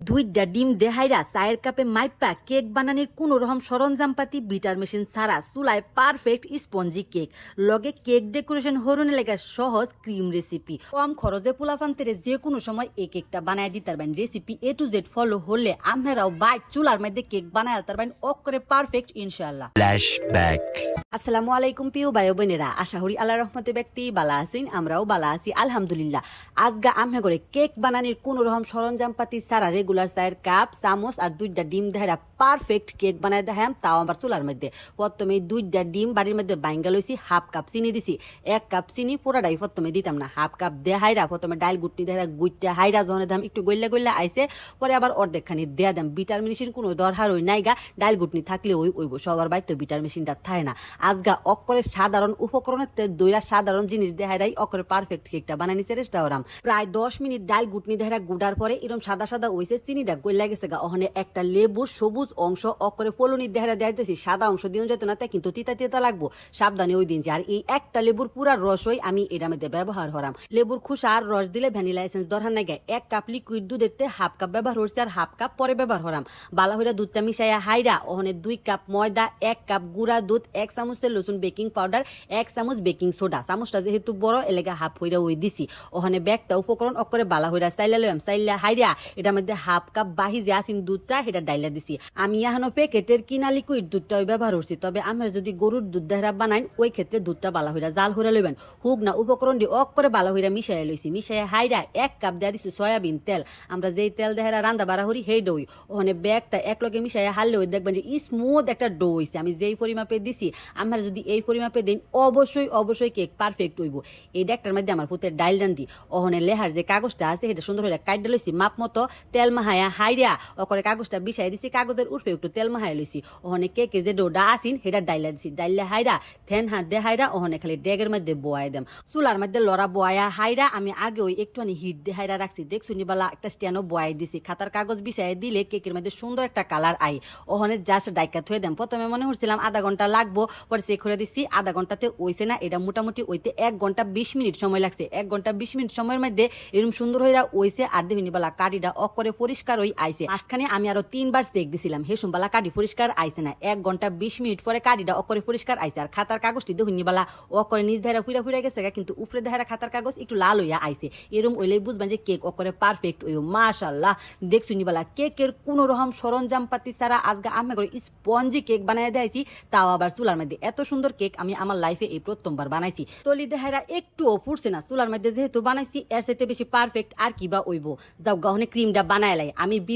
দুইটা ডিম দেহাইরা চায়ের কাপে মাইপা কেক বানানোর কোন রকম সরঞ্জামপাতি বিটার মেশিন ছাড়া চুলায় পারফেক্ট স্পঞ্জি কেক লগে কেক ডেকোরেশন হরুনে লেগা সহজ ক্রিম রেসিপি কম খরচে পোলাপান্তেরে যে কোনো সময় এই কেকটা বানায় দিতে পারবেন। Recipe A to Z follow হলে আমরাও বাই চুলার মধ্যে কেক বানায় পারবেন অকরে পারফেক্ট ইনশাআল্লাহ। ফ্ল্যাশব্যাক। আসসালামু আলাইকুম প্রিয় ভাই বোনেরা, আশা করি আল্লাহর রহমতে ব্যক্তি বালা আছেন, আমরাও বালা আছি আলহামদুলিল্লাহ। আজগা আমহে করে কেক বানানির কোন রকম সরঞ্জামপাতি ছাড়া রেগুলার চায়ের কাপ চামচ আর দুইটা ডিম দেহারা পারফেক্ট কেক বানায় দেখাম, তাও আমার চুলার মধ্যে। প্রথমে দুইটা ডিম বাড়ির মধ্যে বাইঙ্গা লইছি, হাফ কাপ চিনি দিছি। 1 কাপ চিনি পুরাটাই প্রথমে দিতাম না, হাফ কাপ দেহাইরা প্রথমে ডাইল গুটনি দেহারা গুইটা হাইরা যখন দাম একটু গইলা গইলা আইছে, পরে আবার অর্ধেক খানি দেয়া দাম। বিটার মেশিন কোনো দরকার হই নাই গা, ডাইল গুটনি থাকলে ওইব সবার বাইর তো বিটার মেশিনটা থাকে না। আজগা অকরে সাধারণ উপকরণের দইরা সাধারণ জিনিস দেহারাই অকরে পারফেক্ট কেকটা বানাই নিছে রেস্টাওরাম। প্রায় 10 মিনিট ডাল গুটনি দেহারা গুডার পরে এরকম সাদা সাদা হইছে, চিনিটা গইলা গেছে গা। ওখানে একটা লেবুর সবুজ অংশ অকরে পলনির দেহারা দেখাইতেছি, সাদা অংশ দিন যেত না, তাই কিন্তু তিতা তিতা লাগবো, সাবধানে ওই দিন। আর এই একটা লেবুর পুরা রসই আমি এটার মধ্যে ব্যবহার হরাম। লেবুর খুশা আর রস দিলে ভ্যানিলা এসেন্স দরকার নাই গায়ে। 1 কাপ লিকুইড দুধেতে হাফ কাপ ব্যবহার হচ্ছে আর হাফ কাপ পরে ব্যবহার হরাম। বালা হইরা দুধটা মিশাইয়া হাইরা ওখানে 2 কাপ ময়দা, 1 কাপ গুঁড়া দুধ, 1 চামচের লসুন বেকিং পাউডার, 1 চামচ বেকিং সোডা। চামচটা যেহেতু বড় এলাকা হাফ হইরা ওই দিছি। ওখানে ব্যাগটা উপকরণ অকরে বালা হইরা চাইলা লইম, চাইলা হাইরা এটার মধ্যে হাফ কাপ বাহি যে আসিন দুধটা সেটা ডাইলা দিছি। আমি এখনো প্যাকেটের কিনা লিকুইড দুধটা ওই ব্যবহার করছি, তবে আমরা যদি গরুর দুধ দেহরা বানাই ওই ক্ষেত্রে দুধটা বালা হইরা জাল হইরা লইবেন। হুক না উপকরণ দিয়ে অকরে বালা হইরা মিশাইয়া লইছি। মিশাইয়া হাইরা 1 কাপ দেয়া দিছি সয়াবিন তেল। আমরা যেই তেল দেহরা রান্দা বাড়া হরি সেই ডই। ওখানে ব্যাগটা এক লগে মিশাইয়া হারলে ওই দেখবেন যে স্মুথ একটা ডো হইছে। আমি যেই পরিমাপে দিছি আমরা যদি এই পরিমাপে দিন অবশ্যই কেক পারফেক্ট হইব। এই ডেকটার মধ্যে আমার পুতের ডাইল রান দি ওখানে লেহার যে কাগজটা আছে সেটা সুন্দর হইরা কাইটা লইছি, মাপ মতো তেল মাহায়া হাইরা ওকরে কাগজটা বিছাই দিছি, কাগজের উর্ফে একটু তেল মাহায়া লইছি। ওখানে কেকের যে ডোটা আসিন সেটা ডাইলা দিছি, ডাইলা হাইরা থেন হাত দে হাইরা ওখানে খালি ডেগের মধ্যে বোয়াই দেম। চুলার মধ্যে লড়া বোয়া হাইরা আমি আগে ওই একটুখানি হিট দিয়ে হাইরা রাখছি, দেখছুনি বালা একটা স্ট্যান্ডও বোয়াই দিছি। খাতার কাগজ বিছাই দিলে কেকের মধ্যে সুন্দর একটা কালার আই। ওখানে জাস্ট ডাইকা থুয়ে দেম। প্রথমে মনে হচ্ছিলাম আধা ঘন্টা লাগবো, পরে চেক করে দিচ্ছি আধা ঘন্টাতে ওইছে না, এটা মোটামুটি ওইতে 1 ঘন্টা 20 মিনিট সময় লাগছে। 1 ঘন্টা 20 মিনিট সময়ের মধ্যে এরকম সুন্দর হইরা ওইছে। আর দেখিনি বালা কাঠিটা অকরে পরিষ্কার হই আইছে। মাঝখানে আমি আরো 3 বার চেক দিছিলাম, হেসুম বালা কাঠি পরিষ্কার আইছে না। 1 ঘন্টা 20 মিনিট পরে কাঠিটা অকরে পরিষ্কার আইছে। আর খাতার কাগজটি দেখিনি বালা অকরে নিজ ধারা হুইরা গেছে, কিন্তু উপরে ধারা খাতার কাগজ একটু লাল হইয়া আইছে। এরকম ওইলেই বুঝবেন যে কেক অকরে পারফেক্ট হইও। মাশাআল্লাহ, দেখছুনি বালা কেকের কোন রকম সরঞ্জাম পাতি ছাড়া আজকে আমি করে স্পঞ্জি কেক বানায় দিয়েছি, তাও আবার চুলার মধ্যে। এত সুন্দর কেক আমি আমার লাইফে এই প্রথমবার বানাইছি। তলি দেহারা একটুও ফুটছে না, চুলার মধ্যে যেহেতু বানাইছি এর সাথে বেশি পারফেক্ট আর কিবা হইব। যাও গহনে ক্রিমটা বানায় লাই আমি